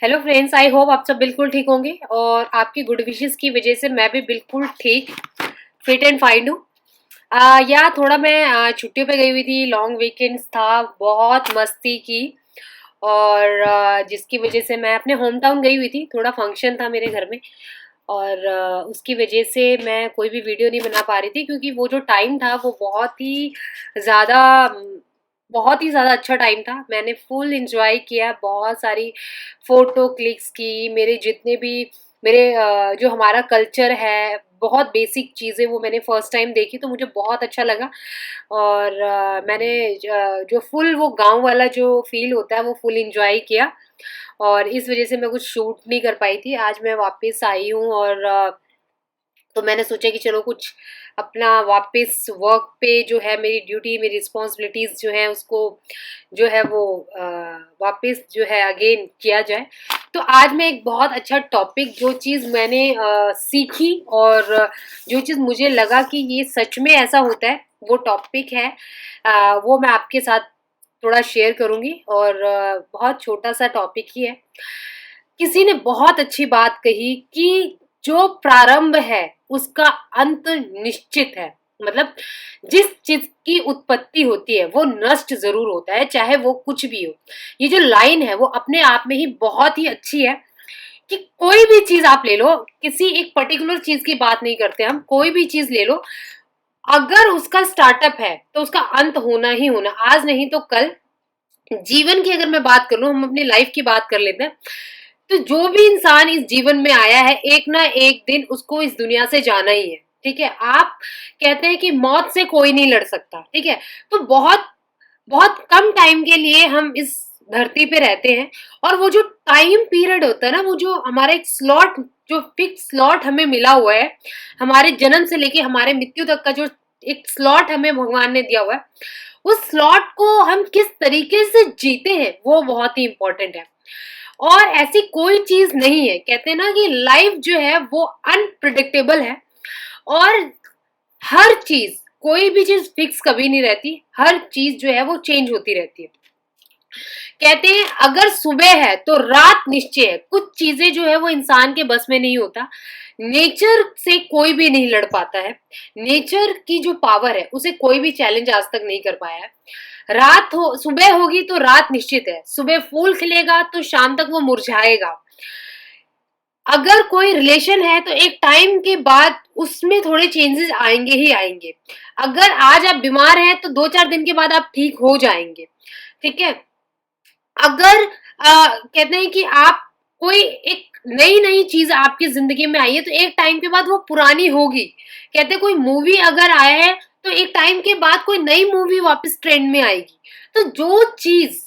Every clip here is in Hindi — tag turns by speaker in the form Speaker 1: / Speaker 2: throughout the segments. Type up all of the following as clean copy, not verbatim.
Speaker 1: हेलो फ्रेंड्स, आई होप आप सब बिल्कुल ठीक होंगे और आपकी गुड विशेस की वजह से मैं भी बिल्कुल ठीक, फिट एंड फाइन हूँ। या थोड़ा मैं छुट्टियों पे गई हुई थी, लॉन्ग वीकेंड्स था, बहुत मस्ती की। और जिसकी वजह से मैं अपने होम टाउन गई हुई थी, थोड़ा फंक्शन था मेरे घर में। और उसकी वजह से मैं कोई भी वीडियो नहीं बना पा रही थी क्योंकि वो जो टाइम था वो ज़्यादा बहुत ही ज़्यादा अच्छा टाइम था। मैंने फुल एंजॉय किया, बहुत सारी फ़ोटो क्लिक्स की। मेरे जितने भी मेरे जो हमारा कल्चर है, बहुत बेसिक चीज़ें वो मैंने फर्स्ट टाइम देखी तो मुझे बहुत अच्छा लगा। और मैंने जो फुल वो गाँव वाला जो फ़ील होता है वो फुल एंजॉय किया। और इस वजह से मैं कुछ शूट नहीं कर पाई थी। आज मैं वापस आई हूँ और तो मैंने सोचा कि चलो कुछ अपना वापस वर्क पे जो है मेरी ड्यूटी, मेरी रिस्पॉन्सिबिलिटीज़ जो है उसको जो है वो वापस जो है अगेन किया जाए। तो आज मैं एक बहुत अच्छा टॉपिक, जो चीज़ मैंने सीखी और जो चीज़ मुझे लगा कि ये सच में ऐसा होता है, वो टॉपिक है, वो मैं आपके साथ थोड़ा शेयर करूँगी। और बहुत छोटा-सा टॉपिक ही है। किसी ने बहुत अच्छी बात कही कि जो प्रारंभ है, उसका अंत निश्चित है। मतलब जिस चीज़ की उत्पत्ति होती है, वो नष्ट ज़रूर होता है, चाहे वो कुछ भी हो। ये जो लाइन है, वो अपने आप में ही बहुत ही अच्छी है कि कोई भी चीज़ आप ले लो, किसी एक पर्टिकुलर चीज़ की बात नहीं करते हम, कोई भी चीज़ ले लो, अगर उसका स्टार्टअप है, तो उसका अंत होना ही होना, आज नहीं तो कल। जीवन की अगर मैं बात कर लूं, हम अपनी लाइफ की बात कर लेते हैं, तो जो भी इंसान इस जीवन में आया है, एक ना एक दिन उसको इस दुनिया से जाना ही है। ठीक है, आप कहते हैं कि मौत से कोई नहीं लड़ सकता। ठीक है, तो बहुत बहुत कम टाइम के लिए हम इस धरती पे रहते हैं। और वो जो टाइम पीरियड होता है ना, वो जो हमारा एक स्लॉट, जो फिक्स स्लॉट हमें मिला हुआ है, हमारे जन्म से लेके हमारे मृत्यु तक का जो एक स्लॉट हमें भगवान ने दिया हुआ है, उस स्लॉट को हम किस तरीके से जीते हैं वो बहुत ही इंपॉर्टेंट है। और ऐसी कोई चीज नहीं है, कहते हैं ना कि लाइफ जो है वो अनप्रिडिक्टेबल है। और हर चीज, कोई भी चीज फिक्स कभी नहीं रहती, हर चीज जो है वो चेंज होती रहती है। कहते हैं अगर सुबह है तो रात निश्चय है। कुछ चीजें जो है वो इंसान के बस में नहीं होता। नेचर से कोई भी नहीं लड़ पाता है। नेचर की जो पावर है उसे कोई भी चैलेंज आज तक नहीं कर पाया है। रात हो सुबह होगी तो रात निश्चित है। सुबह फूल खिलेगा तो शाम तक वो मुरझाएगा। अगर कोई रिलेशन है तो एक टाइम के बाद उसमें थोड़े चेंजेस आएंगे ही आएंगे। अगर आज आप बीमार हैं तो 2-4 दिन के बाद आप ठीक हो जाएंगे। ठीक है, अगर कहते हैं कि आप कोई एक नई नई चीज आपकी जिंदगी में आई है तो एक टाइम के बाद वो पुरानी होगी। कहते हैं कोई मूवी अगर आया है तो एक टाइम के बाद कोई नई मूवी वापस ट्रेंड में आएगी। तो जो चीज,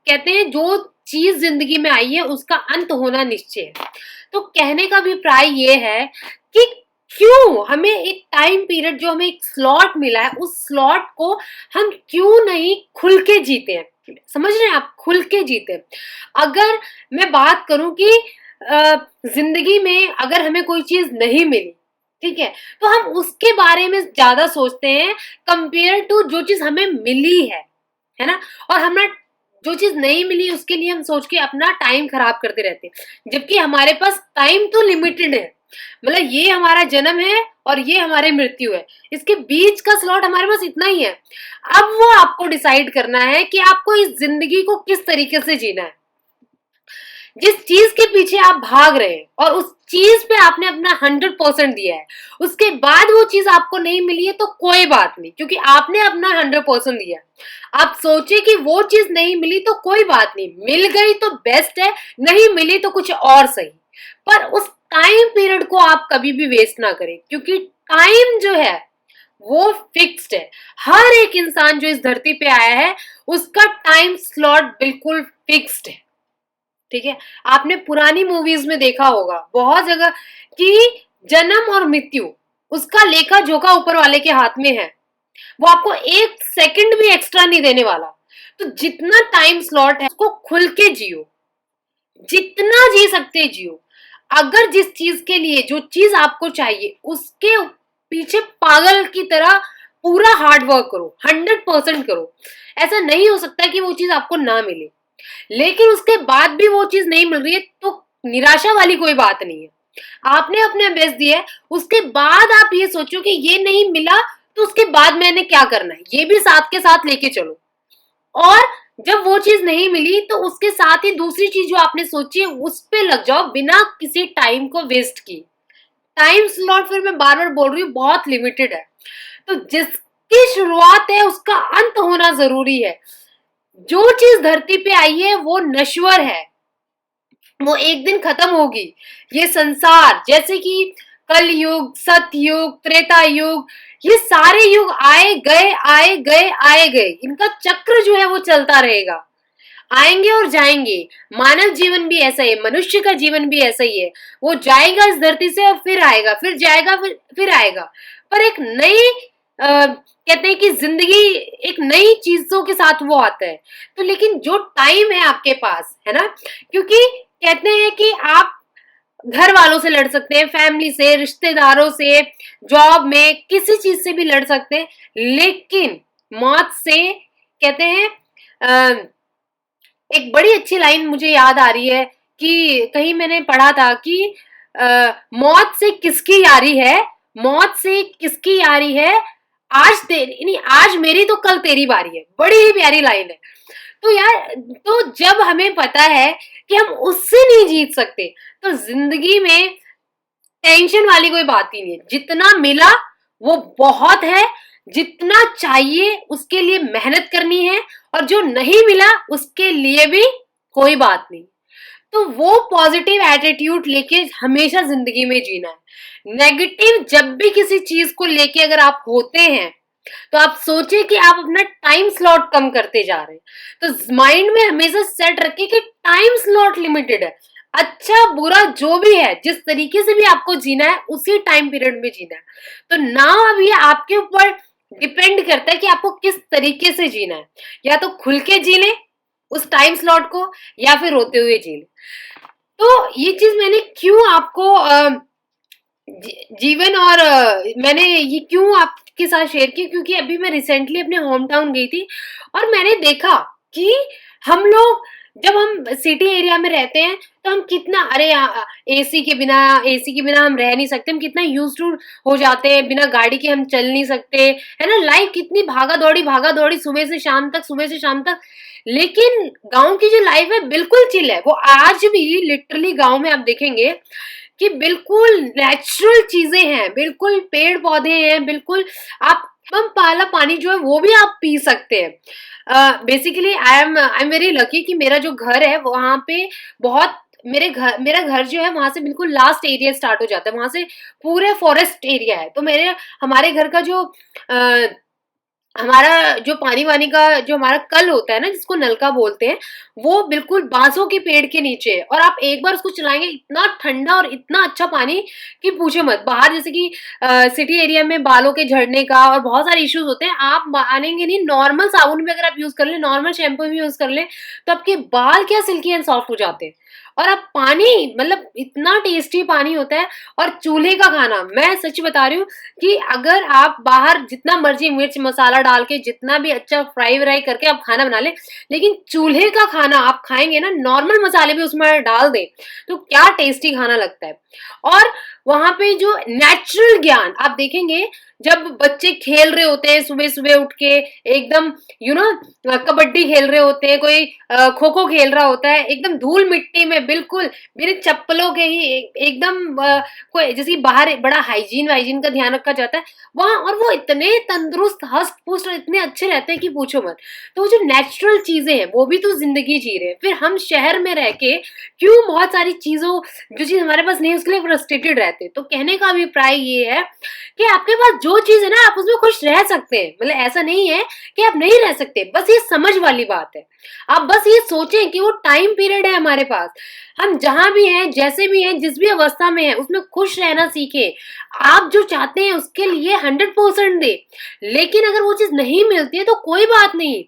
Speaker 1: कहते हैं जो चीज जिंदगी में आई है उसका अंत होना निश्चय है। तो कहने का अभिप्राय ये है कि क्यों हमें एक टाइम पीरियड, जो हमें एक स्लॉट मिला है, उस स्लॉट को हम क्यों नहीं खुल के जीते हैं। समझ रहे हैं आप, खुल के जीते। अगर मैं बात करूं कि जिंदगी में अगर हमें कोई चीज नहीं मिली, ठीक है, तो हम उसके बारे में ज्यादा सोचते हैं कंपेयर टू जो चीज हमें मिली है ना। और हमें जो चीज नहीं मिली उसके लिए हम सोच के अपना टाइम खराब करते रहते हैं, जबकि हमारे पास टाइम तो लिमिटेड है। मतलब ये हमारा जन्म है और ये हमारी मृत्यु है, इसके बीच का स्लॉट हमारे पास इतना ही है। अब वो आपको डिसाइड करना है कि आपको इस जिंदगी को किस तरीके से जीना है। जिस चीज के पीछे आप भाग रहे हैं और उस चीज पे आपने अपना 100% दिया है, उसके बाद वो चीज आपको नहीं मिली है तो कोई बात नहीं, क्योंकि आपने अपना 100% दिया। आप सोचे कि वो चीज नहीं मिली तो कोई बात नहीं, मिल गई तो बेस्ट है, नहीं मिली तो कुछ और सही। पर उस टाइम पीरियड को आप कभी भी वेस्ट ना करें, क्योंकि टाइम जो है वो फिक्स्ड है। हर एक इंसान जो इस धरती पे आया है उसका टाइम स्लॉट बिल्कुल फिक्स्ड है। ठीक है, आपने पुरानी मूवीज में देखा होगा बहुत जगह कि जन्म और मृत्यु, उसका लेखा जोखा ऊपर वाले के हाथ में है। वो आपको एक सेकंड भी एक्स्ट्रा नहीं देने वाला। तो जितना टाइम स्लॉट है उसको खुल के जियो, जितना जी सकते जियो। अगर जिस चीज के लिए, जो चीज आपको चाहिए, उसके पीछे पागल की तरह पूरा हार्ड वर्क करो, 100% करो। ऐसा नहीं हो सकता कि वो चीज आपको ना मिले। लेकिन उसके बाद भी वो चीज नहीं मिल रही है तो निराशा वाली कोई बात नहीं है। आपने अपने बेस्ट दिया है, उसके बाद आप ये सोचो कि ये नहीं मिला तो उसके बाद मैंने क्या करना है, ये भी साथ के साथ लेके चलो। और जब वो चीज नहीं मिली तो उसके साथ ही दूसरी चीज जो आपने सोची है उस पे लग जाओ बिना किसी टाइम को वेस्ट की। टाइम स्लॉट फिर मैं बार बार बोल रही हूँ बहुत लिमिटेड है, तो जिसकी शुरुआत है उसका अंत होना जरूरी है। जो चीज धरती पे आई है वो नश्वर है, वो एक दिन खत्म होगी। ये संसार जैसे कि कल युग, सतयुग, त्रेता युग, ये सारे युग आए गए आए गए आए गए, इनका चक्र जो है वो चलता रहेगा, आएंगे और जाएंगे। मानव जीवन भी ऐसा ही है, मनुष्य का जीवन भी ऐसा ही है। वो जाएगा इस धरती से और फिर आएगा, फिर जाएगा, फिर आएगा, पर एक नई कहते हैं कि जिंदगी एक नई चीजों के साथ वो आता है। तो लेकिन जो टाइम है आपके पास है ना, क्योंकि कहते हैं कि आप घर वालों से लड़ सकते हैं, फैमिली से, रिश्तेदारों से, जॉब में किसी चीज से भी लड़ सकते हैं, लेकिन मौत से कहते हैं एक बड़ी अच्छी लाइन मुझे याद आ रही है कि कहीं मैंने पढ़ा था कि मौत से किसकी यारी है, मौत से किसकी यारी है, आज तेरी नहीं, आज मेरी तो कल तेरी बारी है। बड़ी ही प्यारी लाइन है। तो यार, तो जब हमें पता है कि हम उससे नहीं जीत सकते तो जिंदगी में टेंशन वाली कोई बात ही नहीं है। जितना मिला वो बहुत है, जितना चाहिए उसके लिए मेहनत करनी है, और जो नहीं मिला उसके लिए भी कोई बात नहीं। तो वो पॉजिटिव एटीट्यूड लेके हमेशा जिंदगी में जीना है। नेगेटिव जब भी किसी चीज को लेके अगर आप होते हैं तो आप सोचिए कि आप अपना टाइम स्लॉट कम करते जा रहे हैं। तो माइंड में हमेशा सेट रखिए कि टाइम स्लॉट लिमिटेड है। अच्छा बुरा जो भी है, जिस तरीके से भी आपको जीना है उसी टाइम पीरियड में जीना है। तो नाउ अब ये आपके ऊपर डिपेंड करता है कि आपको किस तरीके से जीना है। या तो खुल के जी ले उस टाइम स्लॉट को, या फिर रोते हुए जी ले। तो ये चीज मैंने क्यों आपको जीवन और मैंने ये क्यों आपके साथ शेयर की, क्योंकि अभी मैं रिसेंटली अपने होम टाउन गई थी और मैंने देखा कि हम लोग जब हम सिटी एरिया में रहते हैं तो हम कितना, अरे एसी के बिना हम रह नहीं सकते, हम कितना यूज टू हो जाते हैं, बिना गाड़ी के हम चल नहीं सकते, है ना। लाइफ कितनी भागा दौड़ी सुबह से शाम तक, सुबह से शाम तक। लेकिन गांव की जो लाइफ है बिल्कुल चिल है। वो आज भी लिटरली गांव में आप देखेंगे कि बिल्कुल नेचुरल चीजें हैं, बिल्कुल पेड़ पौधे हैं, बिल्कुल आप हम पाला पानी जो है वो भी आप पी सकते हैं। Basically I am very lucky कि मेरा जो घर है वहां पे बहुत, मेरा घर जो है वहां से बिल्कुल लास्ट एरिया स्टार्ट हो जाता है, वहां से पूरे फॉरेस्ट एरिया है। तो हमारे घर का जो हमारा जो पानी वानी का जो हमारा कल होता है ना, जिसको नलका बोलते हैं, वो बिल्कुल बांसों के पेड़ के नीचे है। और आप एक बार उसको चलाएंगे, इतना ठंडा और इतना अच्छा पानी कि पूछे मत। बाहर जैसे कि सिटी एरिया में बालों के झड़ने का और बहुत सारे इश्यूज होते हैं, आप मानेंगे नहीं, नॉर्मल साबुन भी अगर आप यूज कर ले, नॉर्मल शैम्पू भी यूज कर ले, तो आपके बाल क्या सिल्की एंड सॉफ्ट हो जाते हैं। और आप पानी, मतलब इतना टेस्टी पानी होता है। और चूल्हे का खाना, मैं सच बता रही हूँ कि अगर आप बाहर जितना मर्जी मिर्च मसाला डाल के जितना भी अच्छा फ्राई व्राई करके आप खाना बना ले, लेकिन चूल्हे का खाना आप खाएंगे ना, नॉर्मल मसाले भी उसमें डाल दें तो क्या टेस्टी खाना लगता है। और वहां पे जो नेचुरल ज्ञान आप देखेंगे, जब बच्चे खेल रहे होते हैं सुबह सुबह उठ के, एकदम कबड्डी खेल रहे होते हैं, कोई खो खो खेल रहा होता है, एकदम धूल मिट्टी में, बिल्कुल बिना चप्पलों के ही, एकदम कोई जैसे बाहर बड़ा हाइजीन का ध्यान रखा जाता है वहां, और वो इतने तंदुरुस्त हस्त पुष्ट और इतने अच्छे रहते हैं कि पूछो मत। तो वो जो नेचुरल चीजें हैं वो भी तो जिंदगी जी रहे हैं। फिर हम शहर में रह के क्यों बहुत सारी चीजों, जो चीज हमारे पास नहीं है उसके लिए फ्रस्ट्रेटेड रहते। तो कहने का अभिप्राय ये है कि आपके पास जो चीज है ना, आप उसमें खुश रह सकते हैं। मतलब ऐसा नहीं है कि आप नहीं रह सकते, बस ये समझ वाली बात है। आप बस ये सोचें कि वो टाइम पीरियड है हमारे पास, हम जहां भी हैं, जैसे भी हैं, जिस भी अवस्था में हैं, उसमें खुश रहना सीखे। आप जो चाहते हैं उसके लिए 100% दे। लेकिन अगर वो चीज नहीं मिलती है तो कोई बात नहीं,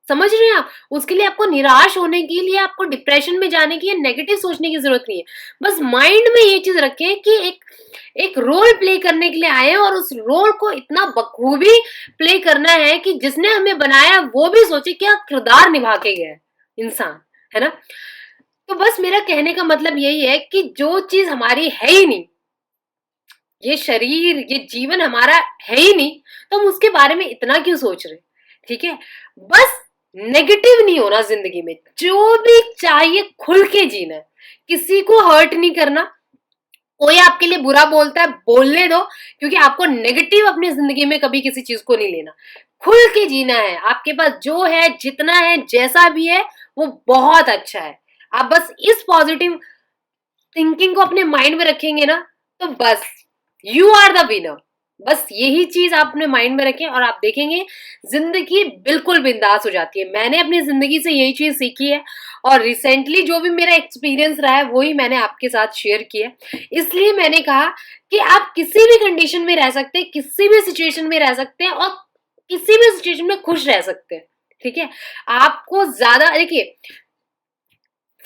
Speaker 1: समझ रहे हैं आप, उसके लिए आपको निराश होने के लिए, आपको डिप्रेशन में जाने की या नेगेटिव सोचने की जरूरत नहीं है। बस माइंड में ये चीज रखें कि एक रोल प्ले करने के लिए आए हैं, और उस रोल को इतना बखूबी प्ले करना है कि जिसने हमें बनाया वो भी सोचे क्या किरदार निभा के गया है इंसान। है ना? तो बस मेरा कहने का मतलब यही है कि जो चीज हमारी है ही नहीं, ये शरीर, ये जीवन हमारा है ही नहीं, तो हम उसके बारे में इतना क्यों सोच रहे? ठीक है, बस नेगेटिव नहीं होना जिंदगी में, जो भी चाहिए खुल के जीना है, किसी को हर्ट नहीं करना। कोई आपके लिए बुरा बोलता है, बोलने दो, क्योंकि आपको नेगेटिव अपनी जिंदगी में कभी किसी चीज को नहीं लेना। खुल के जीना है, आपके पास जो है, जितना है, जैसा भी है, वो बहुत अच्छा है। आप बस इस पॉजिटिव थिंकिंग को अपने माइंड में रखेंगे ना, तो बस यू आर द विनर। बस यही चीज आप अपने माइंड में रखें और आप देखेंगे जिंदगी बिल्कुल बिंदास हो जाती है। मैंने अपनी जिंदगी से यही चीज सीखी है और रिसेंटली जो भी मेरा एक्सपीरियंस रहा है वही मैंने आपके साथ शेयर किया है। इसलिए मैंने कहा कि आप किसी भी कंडीशन में रह सकते हैं, किसी भी सिचुएशन में रह सकते हैं और किसी भी सिचुएशन में खुश रह सकते हैं। ठीक है, आपको ज्यादा देखिए,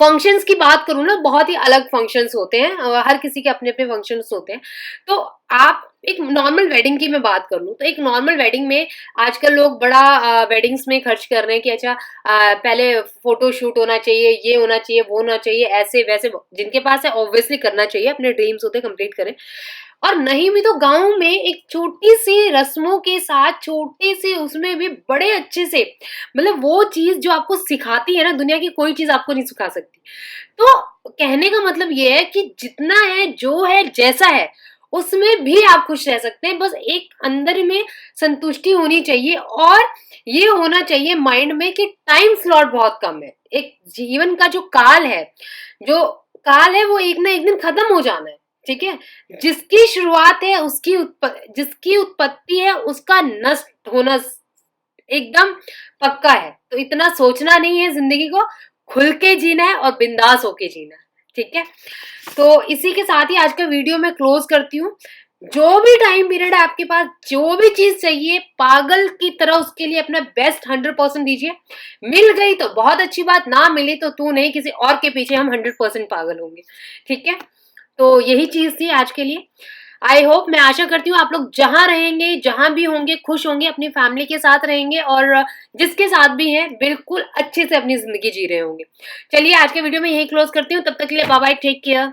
Speaker 1: फंक्शंस की बात करूँ ना, बहुत ही अलग फंक्शंस होते हैं, हर किसी के अपने अपने फंक्शंस होते हैं। तो आप एक नॉर्मल वेडिंग की मैं बात कर लूँ, तो एक नॉर्मल वेडिंग में आजकल लोग बड़ा वेडिंग्स में खर्च कर रहे हैं कि अच्छा पहले फोटो शूट होना चाहिए, ये होना चाहिए, वो होना चाहिए, ऐसे वैसे। जिनके पास है ऑब्वियसली करना चाहिए, अपने ड्रीम्स होते कंप्लीट करें। और नहीं भी तो गाँव में एक छोटी-सी रस्मों के साथ, छोटे-से उसमें भी बड़े अच्छे से, मतलब वो चीज़ जो आपको सिखाती है ना, दुनिया की कोई चीज़ आपको नहीं सिखा सकती। तो कहने का मतलब ये है कि जितना है, जो है, जैसा है, उसमें भी आप खुश रह सकते हैं। बस एक अंदर में संतुष्टि होनी चाहिए और ये होना चाहिए माइंड में कि टाइम स्लॉट बहुत कम है। एक जीवन का जो काल है वो एक ना एक दिन खत्म हो जाना है। ठीक है, जिसकी शुरुआत है जिसकी उत्पत्ति है उसका नष्ट होना एकदम पक्का है। तो इतना सोचना नहीं है, जिंदगी को खुल के जीना है और बिंदास होके जीना है। ठीक है, तो इसी के साथ ही आज का वीडियो मैं क्लोज करती हूँ। जो भी टाइम पीरियड है आपके पास, जो भी चीज चाहिए, पागल की तरह उसके लिए अपना बेस्ट 100% दीजिए। मिल गई तो बहुत अच्छी बात, ना मिली तो तू नहीं, किसी और के पीछे हम 100% पागल होंगे। ठीक है, तो यही चीज थी आज के लिए। आई होप, मैं आशा करती हूँ आप लोग जहां रहेंगे, जहां भी होंगे, खुश होंगे, अपनी फैमिली के साथ रहेंगे और जिसके साथ भी हैं बिल्कुल अच्छे से अपनी जिंदगी जी रहे होंगे। चलिए आज के वीडियो में यही क्लोज करती हूँ, तब तक के लिए बाय बाय, टेक केयर।